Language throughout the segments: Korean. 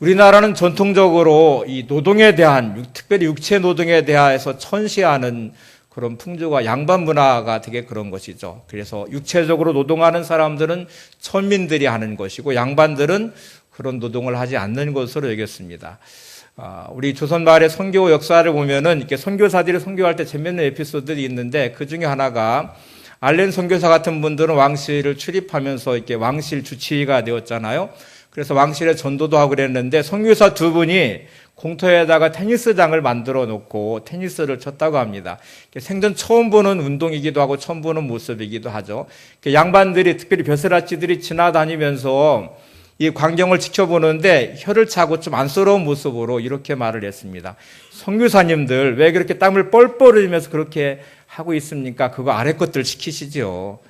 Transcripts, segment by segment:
우리나라는 전통적으로 이 노동에 대한, 특별히 육체 노동에 대해서 천시하는 그런 풍조가 양반 문화가 되게 그런 것이죠. 그래서 육체적으로 노동하는 사람들은 천민들이 하는 것이고 양반들은 그런 노동을 하지 않는 것으로 여겼습니다. 우리 조선 말의 선교 역사를 보면은 이렇게 선교사들이 선교할 때 재밌는 에피소드들이 있는데 그 중에 하나가 알렌 선교사 같은 분들은 왕실을 출입하면서 이렇게 왕실 주치의가 되었잖아요. 그래서 왕실에 전도도 하고 그랬는데 선교사 두 분이 공터에다가 테니스장을 만들어 놓고 테니스를 쳤다고 합니다. 생전 처음 보는 운동이기도 하고 처음 보는 모습이기도 하죠. 양반들이 특별히 벼슬아치들이 지나다니면서 이 광경을 지켜보는데 혀를 차고 좀 안쓰러운 모습으로 이렇게 말을 했습니다. 선교사님들 왜 그렇게 땀을 뻘뻘 흘리면서 그렇게 하고 있습니까? 그거 아래 것들 시키시죠.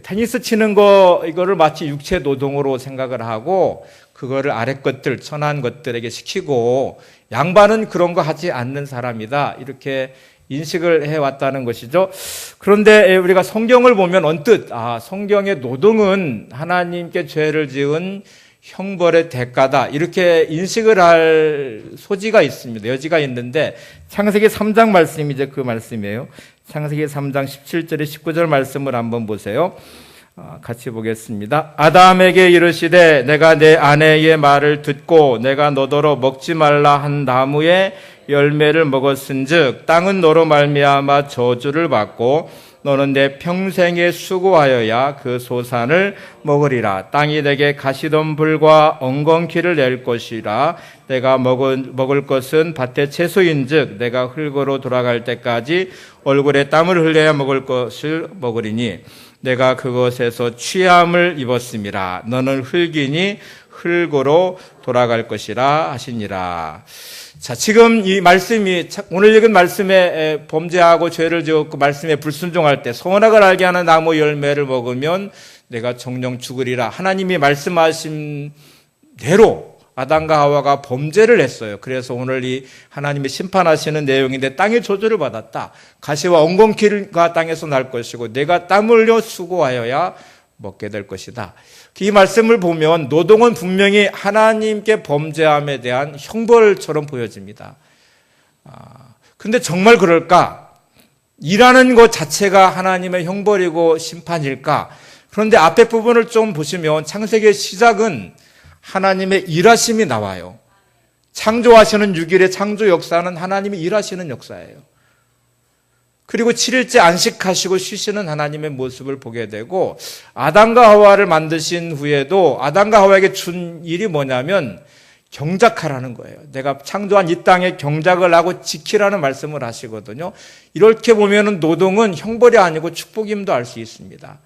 테니스 치는 이거를 마치 육체 노동으로 생각을 하고 그거를 아래 것들, 천한 것들에게 시키고 양반은 그런 거 하지 않는 사람이다. 이렇게 인식을 해왔다는 것이죠. 그런데 우리가 성경을 보면 언뜻, 성경의 노동은 하나님께 죄를 지은 형벌의 대가다. 이렇게 인식을 할 소지가 있습니다. 여지가 있는데 창세기 3장 말씀이 이제 그 말씀이에요. 창세기 3장 17절에 19절 말씀을 한번 보세요. 같이 보겠습니다. 아담에게 이르시되 내가 내 아내의 말을 듣고 내가 너더러 먹지 말라 한 나무의 열매를 먹었은즉 땅은 너로 말미암아 저주를 받고 너는 내 평생에 수고하여야 그 소산을 먹으리라. 땅이 내게 가시덤불과 엉겅퀴를 낼 것이라. 내가 먹을 것은 밭의 채소인즉 내가 흙으로 돌아갈 때까지 얼굴에 땀을 흘려야 먹을 것을 먹으리니 내가 그것에서 취함을 입었음이라. 너는 흙이니 흙으로 돌아갈 것이라 하시니라. 자, 지금 이 말씀이 오늘 읽은 말씀에 범죄하고 죄를 지었고 말씀에 불순종할 때 선악을 알게 하는 나무 열매를 먹으면 내가 정령 죽으리라. 하나님이 말씀하신 대로 아담과 하와가 범죄를 했어요. 그래서 오늘 이 하나님이 심판하시는 내용인데 땅의 저주를 받았다. 가시와 엉겅퀴가 땅에서 날 것이고 내가 땀 흘려 수고하여야 먹게 될 것이다. 이 말씀을 보면 노동은 분명히 하나님께 범죄함에 대한 형벌처럼 보여집니다. 근데 정말 그럴까? 일하는 것 자체가 하나님의 형벌이고 심판일까? 그런데 앞에 부분을 좀 보시면 창세기의 시작은 하나님의 일하심이 나와요. 창조하시는 6일의 창조 역사는 하나님이 일하시는 역사예요. 그리고 7일째 안식하시고 쉬시는 하나님의 모습을 보게 되고 아담과 하와를 만드신 후에도 아담과 하와에게 준 일이 뭐냐면 경작하라는 거예요. 내가 창조한 이 땅에 경작을 하고 지키라는 말씀을 하시거든요. 이렇게 보면은 노동은 형벌이 아니고 축복임도 알 수 있습니다.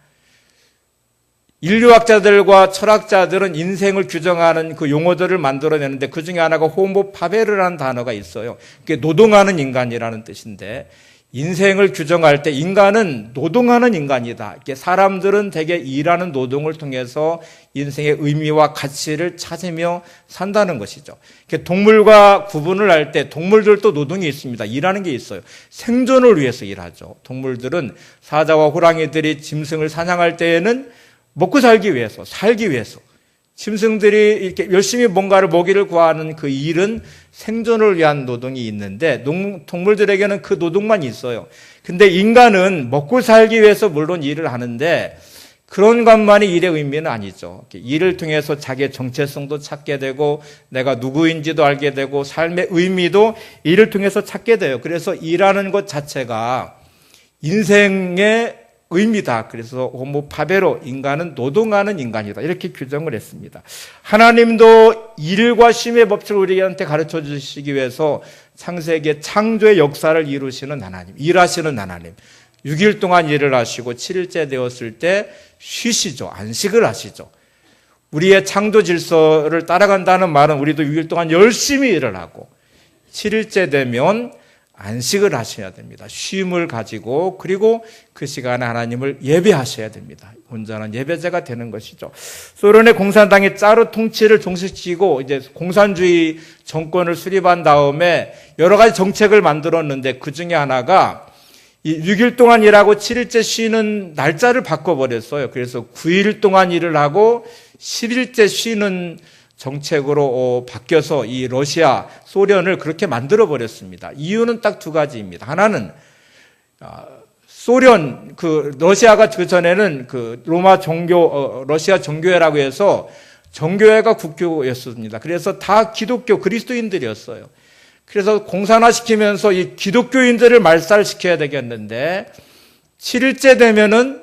인류학자들과 철학자들은 인생을 규정하는 그 용어들을 만들어내는데 그 중에 하나가 호모 파베르라는 단어가 있어요. 그게 노동하는 인간이라는 뜻인데 인생을 규정할 때 인간은 노동하는 인간이다. 이렇게 사람들은 대개 일하는 노동을 통해서 인생의 의미와 가치를 찾으며 산다는 것이죠. 동물과 구분을 할 때 동물들도 노동이 있습니다. 일하는 게 있어요. 생존을 위해서 일하죠. 동물들은 사자와 호랑이들이 짐승을 사냥할 때에는 먹고 살기 위해서, 살기 위해서. 짐승들이 이렇게 열심히 뭔가를 먹이를 구하는 그 일은 생존을 위한 노동이 있는데 동물들에게는 그 노동만 있어요. 근데 인간은 먹고 살기 위해서 물론 일을 하는데 그런 것만이 일의 의미는 아니죠. 일을 통해서 자기의 정체성도 찾게 되고 내가 누구인지도 알게 되고 삶의 의미도 일을 통해서 찾게 돼요. 그래서 일하는 것 자체가 인생의 의미다. 그래서 호모 파베로 인간은 노동하는 인간이다. 이렇게 규정을 했습니다. 하나님도 일과 쉼의 법칙을 우리한테 가르쳐 주시기 위해서 창세기의 창조의 역사를 이루시는 하나님, 일하시는 하나님. 6일 동안 일을 하시고 7일째 되었을 때 쉬시죠. 안식을 하시죠. 우리의 창조 질서를 따라간다는 말은 우리도 6일 동안 열심히 일을 하고 7일째 되면 안식을 하셔야 됩니다. 쉼을 가지고 그리고 그 시간에 하나님을 예배하셔야 됩니다. 온전한 예배자가 되는 것이죠. 소련의 공산당이 짜르 통치를 종식시키고 이제 공산주의 정권을 수립한 다음에 여러 가지 정책을 만들었는데 그 중에 하나가 이 6일 동안 일하고 7일째 쉬는 날짜를 바꿔버렸어요. 그래서 9일 동안 일을 하고 10일째 쉬는 정책으로 바뀌어서 이 러시아, 소련을 그렇게 만들어 버렸습니다. 이유는 딱 두 가지입니다. 하나는 소련, 러시아가 그 전에는 로마 종교, 러시아 정교회라고 해서 정교회가 국교였습니다. 그래서 다 기독교 그리스도인들이었어요. 그래서 공산화시키면서 이 기독교인들을 말살시켜야 되겠는데 7일째 되면은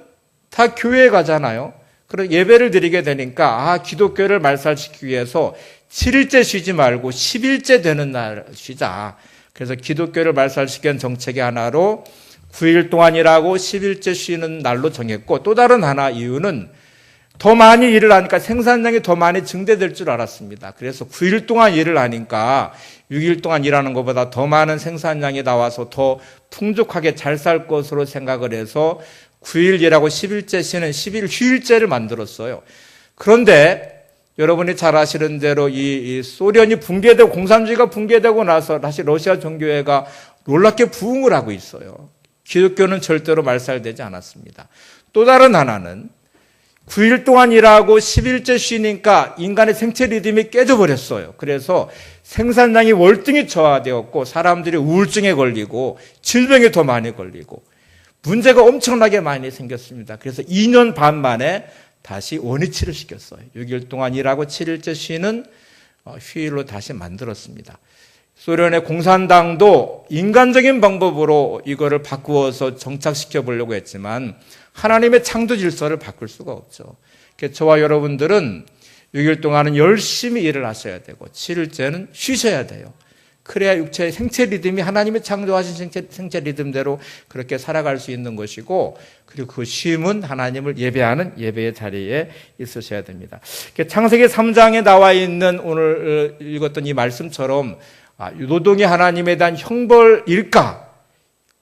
다 교회에 가잖아요. 그럼 예배를 드리게 되니까 기독교를 말살시키기 위해서 7일째 쉬지 말고 10일째 되는 날 쉬자. 그래서 기독교를 말살시킨 정책의 하나로 9일 동안 일하고 10일째 쉬는 날로 정했고, 또 다른 하나 이유는 더 많이 일을 하니까 생산량이 더 많이 증대될 줄 알았습니다. 그래서 9일 동안 일을 하니까 6일 동안 일하는 것보다 더 많은 생산량이 나와서 더 풍족하게 잘 살 것으로 생각을 해서 9일 일하고 10일째 쉬는 10일 휴일제를 만들었어요. 그런데 여러분이 잘 아시는 대로 이 소련이 붕괴되고 공산주의가 붕괴되고 나서 다시 러시아 정교회가 놀랍게 부흥을 하고 있어요. 기독교는 절대로 말살되지 않았습니다. 또 다른 하나는 9일 동안 일하고 10일째 쉬니까 인간의 생체 리듬이 깨져버렸어요. 그래서 생산량이 월등히 저하되었고 사람들이 우울증에 걸리고 질병에 더 많이 걸리고 문제가 엄청나게 많이 생겼습니다. 그래서 2년 반 만에 다시 원위치를 시켰어요. 6일 동안 일하고 7일째 쉬는 휴일로 다시 만들었습니다. 소련의 공산당도 인간적인 방법으로 이거를 바꾸어서 정착시켜 보려고 했지만 하나님의 창조 질서를 바꿀 수가 없죠. 그래서 저와 여러분들은 6일 동안은 열심히 일을 하셔야 되고 7일째는 쉬셔야 돼요. 그래야 육체의 생체 리듬이 하나님의 창조하신 생체 리듬대로 그렇게 살아갈 수 있는 것이고, 그리고 그 쉼은 하나님을 예배하는 예배의 자리에 있으셔야 됩니다. 창세기 3장에 나와 있는 오늘 읽었던 이 말씀처럼 노동이 하나님에 대한 형벌일까?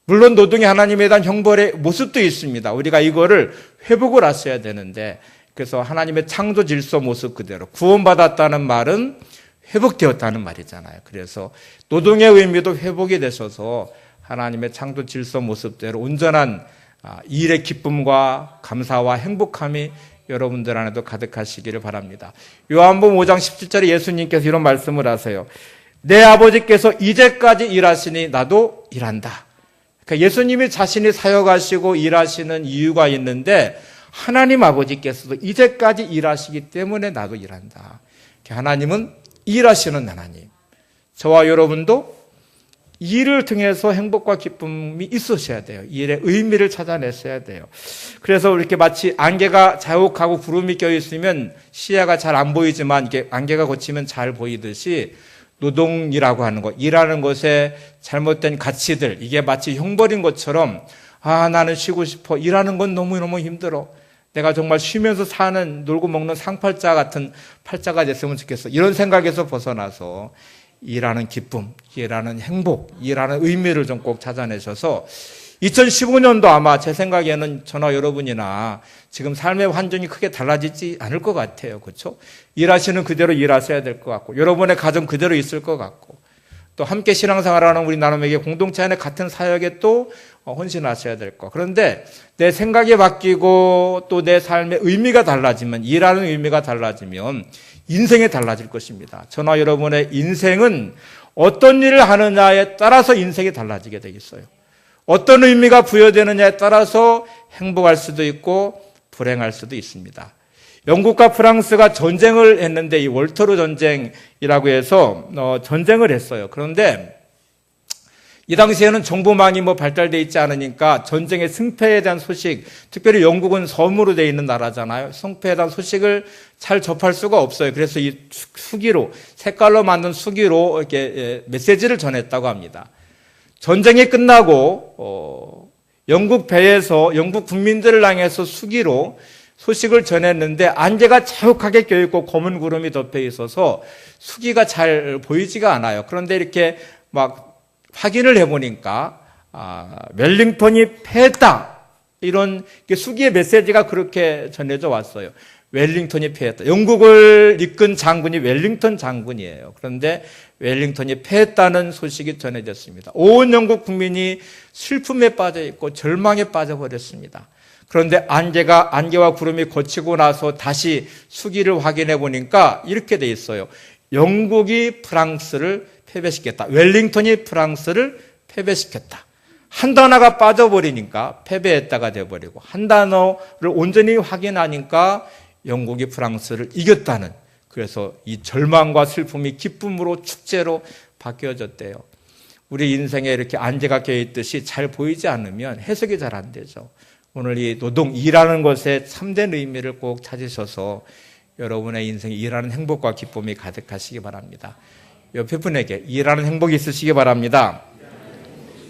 물론 노동이 하나님에 대한 형벌의 모습도 있습니다. 우리가 이거를 회복을 하셔야 되는데, 그래서 하나님의 창조 질서 모습 그대로 구원받았다는 말은 회복되었다는 말이잖아요. 그래서 노동의 의미도 회복이 되셔서 하나님의 창조 질서 모습대로 온전한 일의 기쁨과 감사와 행복함이 여러분들 안에도 가득하시기를 바랍니다. 요한복음 5장 17절에 예수님께서 이런 말씀을 하세요. 내 아버지께서 이제까지 일하시니 나도 일한다. 그러니까 예수님이 자신이 사역하시고 일하시는 이유가 있는데 하나님 아버지께서도 이제까지 일하시기 때문에 나도 일한다. 하나님은 일하시는 하나님. 저와 여러분도 일을 통해서 행복과 기쁨이 있으셔야 돼요. 일의 의미를 찾아내셔야 돼요. 그래서 이렇게 마치 안개가 자욱하고 구름이 껴있으면 시야가 잘 안 보이지만 이게 안개가 걷히면 잘 보이듯이 노동이라고 하는 것, 일하는 것에 잘못된 가치들, 이게 마치 형벌인 것처럼 나는 쉬고 싶어. 일하는 건 너무너무 힘들어. 내가 정말 쉬면서 사는, 놀고 먹는 상팔자 같은 팔자가 됐으면 좋겠어. 이런 생각에서 벗어나서 일하는 기쁨, 일하는 행복, 일하는 의미를 좀 꼭 찾아내셔서 2015년도 아마 제 생각에는 저나 여러분이나 지금 삶의 환경이 크게 달라지지 않을 것 같아요. 그렇죠? 일하시는 그대로 일하셔야 될 것 같고, 여러분의 가정 그대로 있을 것 같고, 또 함께 신앙생활하는 우리 나눔에게 공동체 안에 같은 사역에 또 헌신하셔야 될 것. 그런데 내 생각이 바뀌고 또 내 삶의 의미가 달라지면, 일하는 의미가 달라지면 인생이 달라질 것입니다. 저나 여러분의 인생은 어떤 일을 하느냐에 따라서 인생이 달라지게 되겠어요. 어떤 의미가 부여되느냐에 따라서 행복할 수도 있고 불행할 수도 있습니다. 영국과 프랑스가 전쟁을 했는데 이 월터루 전쟁이라고 해서 전쟁을 했어요. 그런데 이 당시에는 정보망이 발달되어 있지 않으니까 전쟁의 승패에 대한 소식, 특별히 영국은 섬으로 되어 있는 나라잖아요. 승패에 대한 소식을 잘 접할 수가 없어요. 그래서 이 수기로, 색깔로 만든 수기로 이렇게 메시지를 전했다고 합니다. 전쟁이 끝나고 영국 배에서 영국 국민들을 향해서 수기로 소식을 전했는데 안개가 자욱하게 껴있고 검은 구름이 덮여 있어서 수기가 잘 보이지가 않아요. 그런데 이렇게 막 확인을 해보니까 웰링턴이 패했다. 이런 수기의 메시지가 그렇게 전해져 왔어요. 웰링턴이 패했다. 영국을 이끈 장군이 웰링턴 장군이에요. 그런데 웰링턴이 패했다는 소식이 전해졌습니다. 온 영국 국민이 슬픔에 빠져 있고 절망에 빠져버렸습니다. 그런데 안개와 구름이 거치고 나서 다시 수기를 확인해 보니까 이렇게 돼 있어요. 영국이 프랑스를 패배시켰다. 웰링턴이 프랑스를 패배시켰다. 한 단어가 빠져버리니까 패배했다가 돼버리고, 한 단어를 온전히 확인하니까 영국이 프랑스를 이겼다는, 그래서 이 절망과 슬픔이 기쁨으로 축제로 바뀌어졌대요. 우리 인생에 이렇게 안개가 껴있듯이 잘 보이지 않으면 해석이 잘 안 되죠. 오늘 이 노동, 일하는 것에 참된 의미를 꼭 찾으셔서 여러분의 인생에 일하는 행복과 기쁨이 가득하시기 바랍니다. 옆에 분에게 일하는 행복이 있으시기 바랍니다.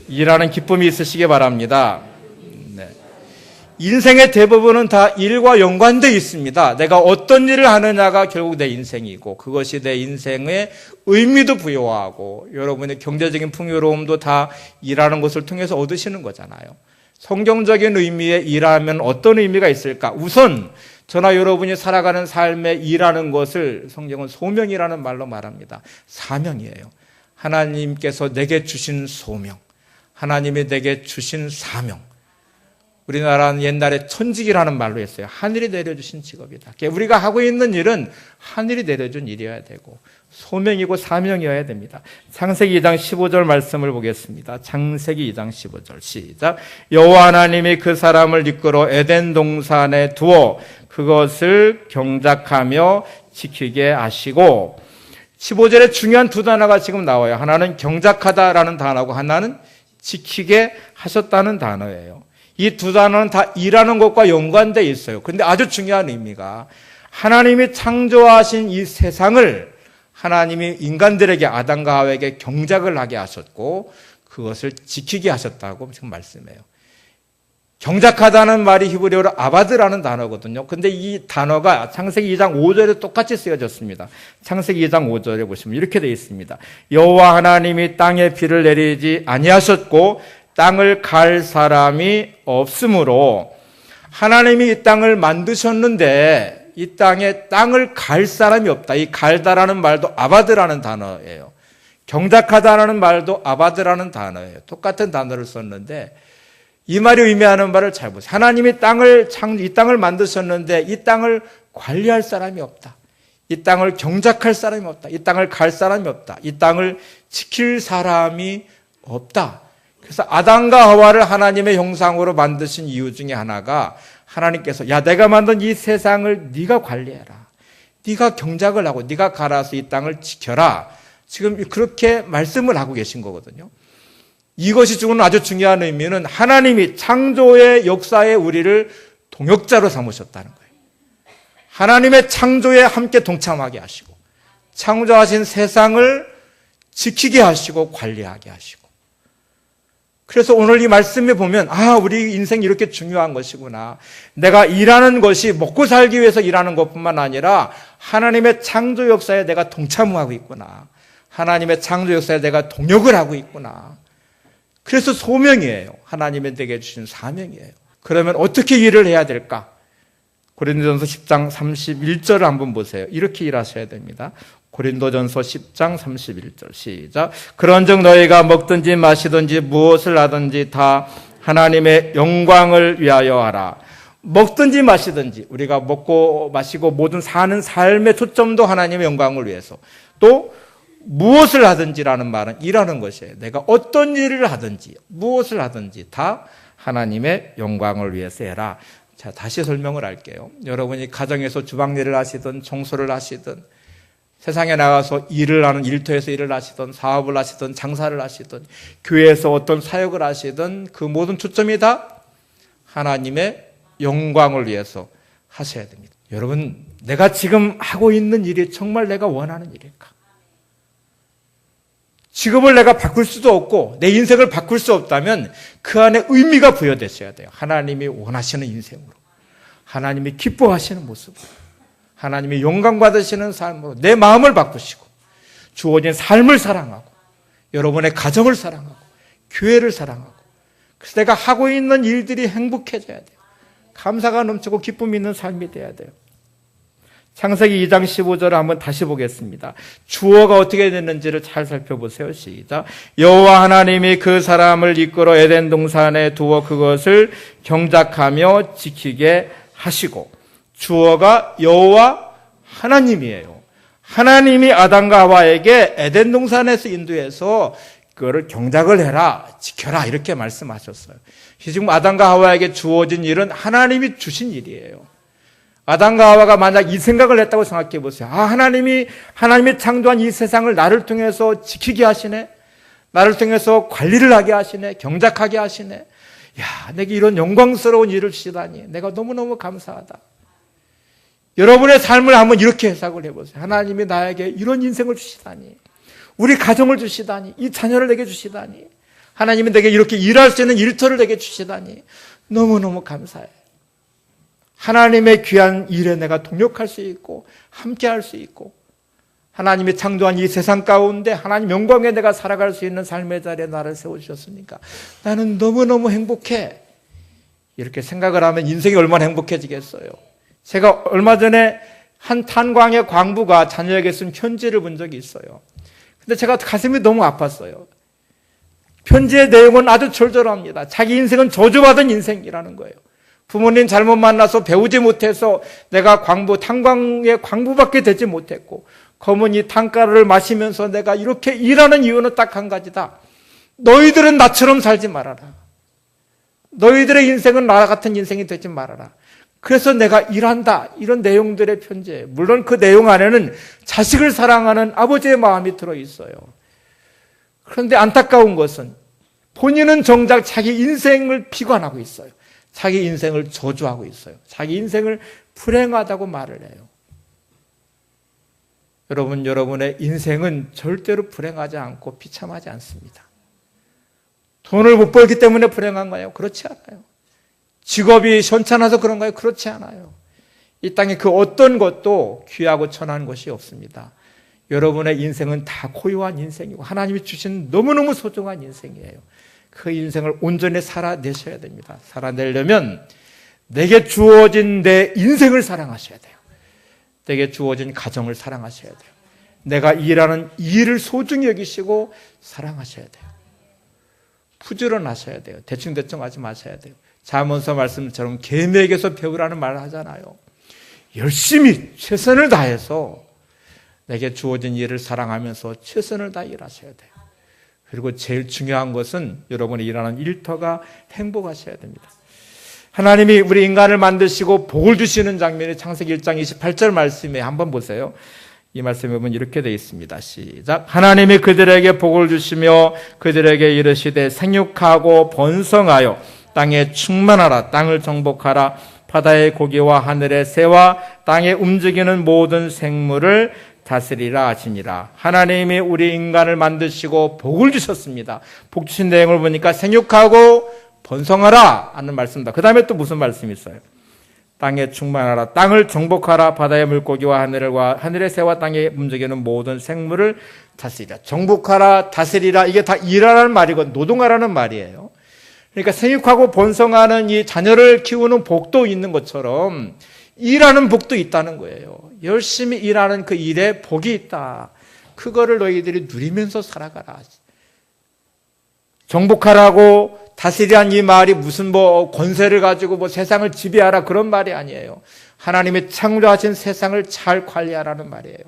일하는 기쁨이 있으시기 바랍니다. 네. 인생의 대부분은 다 일과 연관되어 있습니다. 내가 어떤 일을 하느냐가 결국 내 인생이고, 그것이 내 인생의 의미도 부여하고, 여러분의 경제적인 풍요로움도 다 일하는 것을 통해서 얻으시는 거잖아요. 성경적인 의미의 일하면 어떤 의미가 있을까? 우선 저나 여러분이 살아가는 삶에 일하는 것을 성경은 소명이라는 말로 말합니다. 사명이에요. 하나님께서 내게 주신 소명, 하나님이 내게 주신 사명. 우리나라는 옛날에 천직이라는 말로 했어요. 하늘이 내려주신 직업이다. 우리가 하고 있는 일은 하늘이 내려준 일이어야 되고 소명이고 사명이어야 됩니다. 창세기 2장 15절 말씀을 보겠습니다. 창세기 2장 15절 시작. 여호와 하나님이 그 사람을 이끌어 에덴 동산에 두어 그것을 경작하며 지키게 하시고, 15절에 중요한 두 단어가 지금 나와요. 하나는 경작하다라는 단어고 하나는 지키게 하셨다는 단어예요. 이 두 단어는 다 일하는 것과 연관되어 있어요. 그런데 아주 중요한 의미가, 하나님이 창조하신 이 세상을 하나님이 인간들에게, 아담과 하와에게 경작을 하게 하셨고 그것을 지키게 하셨다고 지금 말씀해요. 경작하다는 말이 히브리어로 아바드라는 단어거든요. 근데 이 단어가 창세기 2장 5절에 똑같이 쓰여졌습니다. 창세기 2장 5절에 보시면 이렇게 되어 있습니다. 여호와 하나님이 땅에 비를 내리지 아니하셨고 땅을 갈 사람이 없으므로, 하나님이 이 땅을 만드셨는데 이 땅에 땅을 갈 사람이 없다. 이 갈다라는 말도 아바드라는 단어예요. 경작하다라는 말도 아바드라는 단어예요. 똑같은 단어를 썼는데 이 말이 의미하는 바를 잘 보세요. 하나님이 이 땅을 만드셨는데 이 땅을 관리할 사람이 없다. 이 땅을 경작할 사람이 없다. 이 땅을 갈 사람이 없다. 이 땅을 지킬 사람이 없다. 그래서 아담과 하와를 하나님의 형상으로 만드신 이유 중에 하나가, 하나님께서 야, 내가 만든 이 세상을 네가 관리해라. 네가 경작을 하고 네가 갈아서 이 땅을 지켜라. 지금 그렇게 말씀을 하고 계신 거거든요. 이것이 주는 아주 중요한 의미는 하나님이 창조의 역사에 우리를 동역자로 삼으셨다는 거예요. 하나님의 창조에 함께 동참하게 하시고 창조하신 세상을 지키게 하시고 관리하게 하시고, 그래서 오늘 이 말씀에 보면 우리 인생이 이렇게 중요한 것이구나. 내가 일하는 것이 먹고 살기 위해서 일하는 것뿐만 아니라 하나님의 창조 역사에 내가 동참하고 있구나. 하나님의 창조 역사에 내가 동역을 하고 있구나. 그래서 소명이에요. 하나님이 내게 주신 사명이에요. 그러면 어떻게 일을 해야 될까? 고린도전서 10장 31절을 한번 보세요. 이렇게 일하셔야 됩니다. 고린도전서 10장 31절 시작. 그런즉 너희가 먹든지 마시든지 무엇을 하든지 다 하나님의 영광을 위하여 하라. 먹든지 마시든지, 우리가 먹고 마시고 모든 사는 삶의 초점도 하나님의 영광을 위해서, 또 무엇을 하든지라는 말은 일하는 것이에요. 내가 어떤 일을 하든지 무엇을 하든지 다 하나님의 영광을 위해서 해라. 자, 다시 설명을 할게요. 여러분이 가정에서 주방일을 하시든 청소를 하시든 세상에 나가서 일을 하는 일터에서 일을 하시든 사업을 하시든 장사를 하시든 교회에서 어떤 사역을 하시든 그 모든 초점이 다 하나님의 영광을 위해서 하셔야 됩니다. 여러분, 내가 지금 하고 있는 일이 정말 내가 원하는 일일까? 직업을 내가 바꿀 수도 없고 내 인생을 바꿀 수 없다면 그 안에 의미가 부여되셔야 돼요. 하나님이 원하시는 인생으로, 하나님이 기뻐하시는 모습으로, 하나님이 영광 받으시는 삶으로 내 마음을 바꾸시고 주어진 삶을 사랑하고 여러분의 가정을 사랑하고 교회를 사랑하고, 그래서 내가 하고 있는 일들이 행복해져야 돼요. 감사가 넘치고 기쁨이 있는 삶이 돼야 돼요. 창세기 2장 15절을 한번 다시 보겠습니다. 주어가 어떻게 됐는지를 잘 살펴보세요. 시작. 여호와 하나님이 그 사람을 이끌어 에덴 동산에 두어 그것을 경작하며 지키게 하시고, 주어가 여호와 하나님이에요. 하나님이 아담과 하와에게 에덴 동산에서 인도해서 그거를 경작을 해라, 지켜라 이렇게 말씀하셨어요. 지금 아담과 하와에게 주어진 일은 하나님이 주신 일이에요. 아담과 하와가 만약 이 생각을 했다고 생각해 보세요. 하나님이 창조한 이 세상을 나를 통해서 지키게 하시네, 나를 통해서 관리를 하게 하시네, 경작하게 하시네. 야, 내게 이런 영광스러운 일을 주시다니 내가 너무너무 감사하다. 여러분의 삶을 한번 이렇게 해석을 해보세요. 하나님이 나에게 이런 인생을 주시다니, 우리 가정을 주시다니, 이 자녀를 내게 주시다니, 하나님이 내게 이렇게 일할 수 있는 일터를 내게 주시다니 너무너무 감사해. 하나님의 귀한 일에 내가 동역할 수 있고 함께 할 수 있고, 하나님이 창조한 이 세상 가운데 하나님 영광에 내가 살아갈 수 있는 삶의 자리에 나를 세워주셨으니까 나는 너무너무 행복해. 이렇게 생각을 하면 인생이 얼마나 행복해지겠어요. 제가 얼마 전에 한 탄광의 광부가 자녀에게 쓴 편지를 본 적이 있어요. 근데 제가 가슴이 너무 아팠어요. 편지의 내용은 아주 절절합니다. 자기 인생은 저주받은 인생이라는 거예요. 부모님 잘못 만나서 배우지 못해서 내가 탄광의 광부밖에 되지 못했고, 검은 이 탄가루를 마시면서 내가 이렇게 일하는 이유는 딱 한 가지다. 너희들은 나처럼 살지 말아라. 너희들의 인생은 나 같은 인생이 되지 말아라. 그래서 내가 일한다. 이런 내용들의 편지예요. 물론 그 내용 안에는 자식을 사랑하는 아버지의 마음이 들어있어요. 그런데 안타까운 것은 본인은 정작 자기 인생을 비관하고 있어요. 자기 인생을 저주하고 있어요. 자기 인생을 불행하다고 말을 해요. 여러분의 인생은 절대로 불행하지 않고 비참하지 않습니다. 돈을 못 벌기 때문에 불행한 거예요? 그렇지 않아요. 직업이 현찮아서 그런 거예요? 그렇지 않아요. 이 땅에 그 어떤 것도 귀하고 천한 것이 없습니다. 여러분의 인생은 다 고유한 인생이고 하나님이 주신 너무너무 소중한 인생이에요. 그 인생을 온전히 살아내셔야 됩니다. 살아내려면 내게 주어진 내 인생을 사랑하셔야 돼요. 내게 주어진 가정을 사랑하셔야 돼요. 내가 일하는 일을 소중히 여기시고 사랑하셔야 돼요. 부지런하셔야 돼요. 대충대충 하지 마셔야 돼요. 잠언서 말씀처럼 계명에게서 배우라는 말을 하잖아요. 열심히 최선을 다해서 내게 주어진 일을 사랑하면서 최선을 다해 일하셔야 돼요. 그리고 제일 중요한 것은 여러분이 일하는 일터가 행복하셔야 됩니다. 하나님이 우리 인간을 만드시고 복을 주시는 장면이 창세기 1장 28절 말씀에 한번 보세요. 이 말씀에 보면 이렇게 되어 있습니다. 시작. 하나님이 그들에게 복을 주시며 그들에게 이르시되 생육하고 번성하여 땅에 충만하라. 땅을 정복하라. 바다의 고기와 하늘의 새와 땅에 움직이는 모든 생물을 다스리라 하시니라. 하나님이 우리 인간을 만드시고 복을 주셨습니다. 복 주신 내용을 보니까 생육하고 번성하라 하는 말씀입니다. 그 다음에 또 무슨 말씀이 있어요? 땅에 충만하라. 땅을 정복하라. 바다의 물고기와 하늘의 새와 땅에 움직이는 모든 생물을 다스리라. 정복하라, 다스리라. 이게 다 일하라는 말이고 노동하라는 말이에요. 그러니까 생육하고 번성하는 이 자녀를 키우는 복도 있는 것처럼 일하는 복도 있다는 거예요. 열심히 일하는 그 일에 복이 있다. 그거를 너희들이 누리면서 살아가라. 정복하라고 다스리란 이 말이 무슨 권세를 가지고 세상을 지배하라 그런 말이 아니에요. 하나님이 창조하신 세상을 잘 관리하라는 말이에요.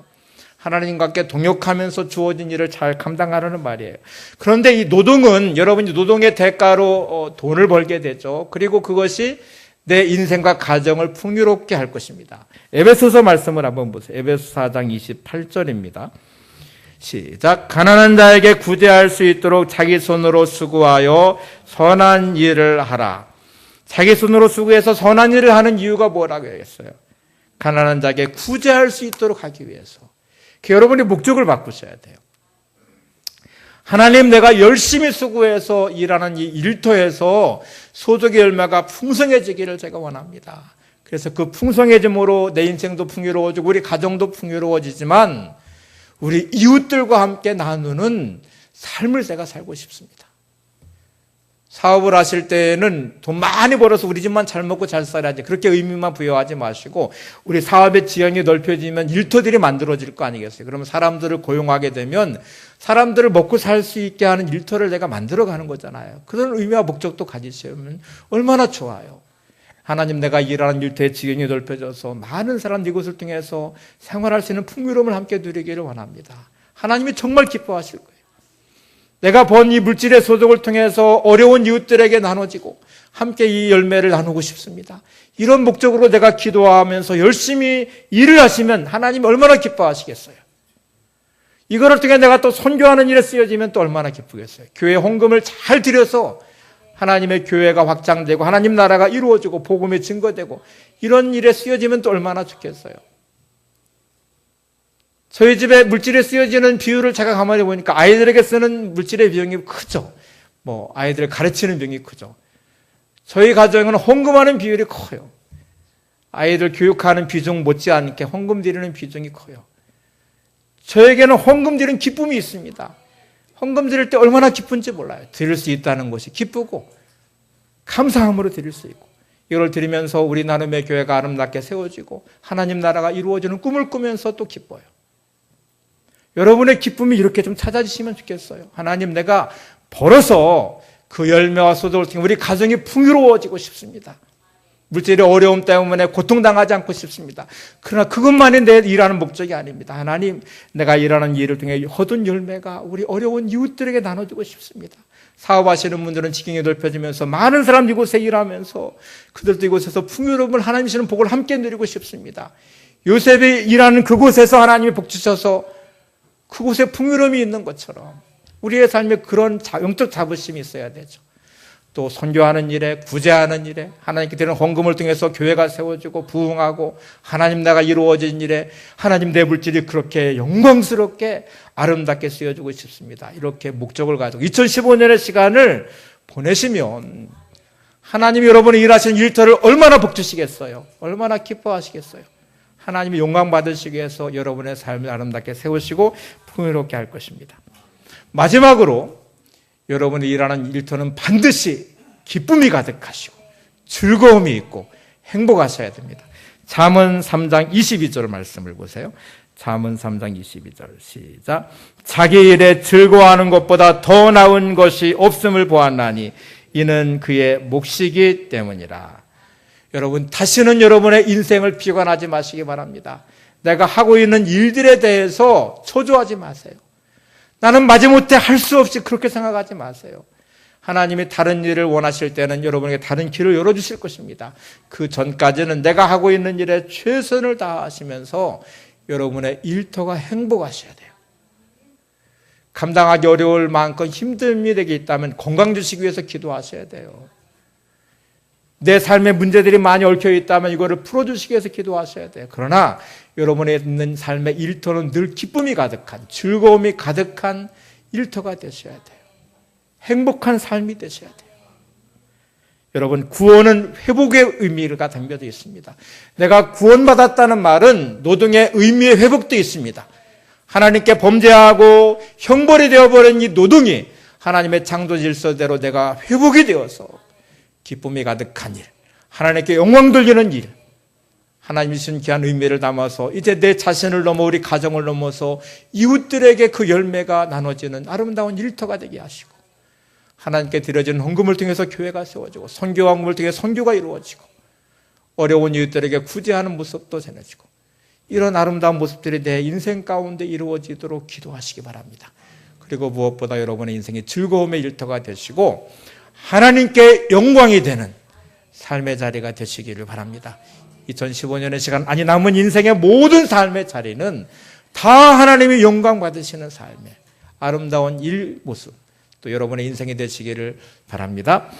하나님과 함께 동역하면서 주어진 일을 잘 감당하라는 말이에요. 그런데 이 노동은 여러분이 노동의 대가로 돈을 벌게 되죠. 그리고 그것이 내 인생과 가정을 풍요롭게 할 것입니다. 에베소서 말씀을 한번 보세요. 에베소 4장 28절입니다. 시작. 가난한 자에게 구제할 수 있도록 자기 손으로 수고하여 선한 일을 하라. 자기 손으로 수고해서 선한 일을 하는 이유가 뭐라고 했어요? 가난한 자에게 구제할 수 있도록 하기 위해서. 여러분이 목적을 바꾸셔야 돼요. 하나님, 내가 열심히 수고해서 일하는 이 일터에서 소득의 열매가 풍성해지기를 제가 원합니다. 그래서 그 풍성해짐으로 내 인생도 풍요로워지고 우리 가정도 풍요로워지지만 우리 이웃들과 함께 나누는 삶을 제가 살고 싶습니다. 사업을 하실 때는 돈 많이 벌어서 우리 집만 잘 먹고 잘 살아야지, 그렇게 의미만 부여하지 마시고 우리 사업의 지형이 넓혀지면 일터들이 만들어질 거 아니겠어요? 그러면 사람들을 고용하게 되면 사람들을 먹고 살 수 있게 하는 일터를 내가 만들어가는 거잖아요. 그런 의미와 목적도 가지시면 얼마나 좋아요. 하나님, 내가 일하는 일터의 지경이 넓혀져서 많은 사람들 이곳을 통해서 생활할 수 있는 풍요로움을 함께 누리기를 원합니다. 하나님이 정말 기뻐하실 거예요. 내가 번 이 물질의 소득을 통해서 어려운 이웃들에게 나눠지고 함께 이 열매를 나누고 싶습니다. 이런 목적으로 내가 기도하면서 열심히 일을 하시면 하나님이 얼마나 기뻐하시겠어요. 이거를 통해 내가 또 선교하는 일에 쓰여지면 또 얼마나 기쁘겠어요. 교회 헌금을 잘 드려서 하나님의 교회가 확장되고 하나님 나라가 이루어지고 복음이 증거되고 이런 일에 쓰여지면 또 얼마나 좋겠어요. 저희 집에 물질에 쓰여지는 비율을 제가 가만히 보니까 아이들에게 쓰는 물질의 비용이 크죠. 아이들을 가르치는 비용이 크죠. 저희 가정은 헌금하는 비율이 커요. 아이들 교육하는 비중 못지않게 헌금 드리는 비중이 커요. 저에게는 헌금 드리는 기쁨이 있습니다. 헌금 드릴 때 얼마나 기쁜지 몰라요. 드릴 수 있다는 것이 기쁘고 감사함으로 드릴 수 있고, 이걸 드리면서 우리 나눔의 교회가 아름답게 세워지고 하나님 나라가 이루어지는 꿈을 꾸면서 또 기뻐요. 여러분의 기쁨이 이렇게 좀 찾아지시면 좋겠어요. 하나님, 내가 벌어서 그 열매와 소득을 통해 우리 가정이 풍요로워지고 싶습니다. 물질의 어려움 때문에 고통당하지 않고 싶습니다. 그러나 그것만이 내 일하는 목적이 아닙니다. 하나님, 내가 일하는 일을 통해 거둔 열매가 우리 어려운 이웃들에게 나눠주고 싶습니다. 사업하시는 분들은 지경이 넓혀지면서 많은 사람 이곳에 일하면서 그들도 이곳에서 풍요로움을, 하나님 주시는 복을 함께 누리고 싶습니다. 요셉이 일하는 그곳에서 하나님이 복 주셔서 그곳에 풍요로움이 있는 것처럼 우리의 삶에 그런 영적 자부심이 있어야 되죠. 또 선교하는 일에, 구제하는 일에, 하나님께 드리는 헌금을 통해서 교회가 세워지고 부흥하고 하나님 나라가 이루어진 일에 하나님 내 물질이 그렇게 영광스럽게 아름답게 쓰여지고 싶습니다. 이렇게 목적을 가지고 2015년의 시간을 보내시면 하나님이 여러분이 일하시는 일터를 얼마나 복주시겠어요? 얼마나 기뻐하시겠어요? 하나님이 영광 받으시기 위해서 여러분의 삶을 아름답게 세우시고 풍요롭게 할 것입니다. 마지막으로 여러분이 일하는 일터는 반드시 기쁨이 가득하시고 즐거움이 있고 행복하셔야 됩니다. 잠언 3장 22절 말씀을 보세요. 잠언 3장 22절 시작. 자기 일에 즐거워하는 것보다 더 나은 것이 없음을 보았나니 이는 그의 몫이기 때문이라. 여러분, 다시는 여러분의 인생을 비관하지 마시기 바랍니다. 내가 하고 있는 일들에 대해서 초조하지 마세요. 나는 마지못해 할 수 없이 그렇게 생각하지 마세요. 하나님이 다른 일을 원하실 때는 여러분에게 다른 길을 열어주실 것입니다. 그 전까지는 내가 하고 있는 일에 최선을 다하시면서 여러분의 일터가 행복하셔야 돼요. 감당하기 어려울 만큼 힘든 일이 있다면 건강 주시기 위해서 기도하셔야 돼요. 내 삶에 문제들이 많이 얽혀 있다면 이거를 풀어주시기 위해서 기도하셔야 돼요. 그러나 여러분의 있는 삶의 일터는 늘 기쁨이 가득한, 즐거움이 가득한 일터가 되셔야 돼요. 행복한 삶이 되셔야 돼요. 여러분, 구원은 회복의 의미가 담겨져 있습니다. 내가 구원받았다는 말은 노동의 의미의 회복도 있습니다. 하나님께 범죄하고 형벌이 되어버린 이 노동이 하나님의 창조 질서대로 내가 회복이 되어서 기쁨이 가득한 일, 하나님께 영광 돌리는 일, 하나님이 주신 귀한 의미를 담아서 이제 내 자신을 넘어 우리 가정을 넘어서 이웃들에게 그 열매가 나눠지는 아름다운 일터가 되게 하시고, 하나님께 드려지는 헌금을 통해서 교회가 세워지고, 선교 헌금을 통해 선교가 이루어지고, 어려운 이웃들에게 구제하는 모습도 전해지고, 이런 아름다운 모습들이 내 인생 가운데 이루어지도록 기도하시기 바랍니다. 그리고 무엇보다 여러분의 인생이 즐거움의 일터가 되시고 하나님께 영광이 되는 삶의 자리가 되시기를 바랍니다. 2015년의 시간, 아니 남은 인생의 모든 삶의 자리는 다 하나님이 영광 받으시는 삶의 아름다운 일 모습, 또 여러분의 인생이 되시기를 바랍니다.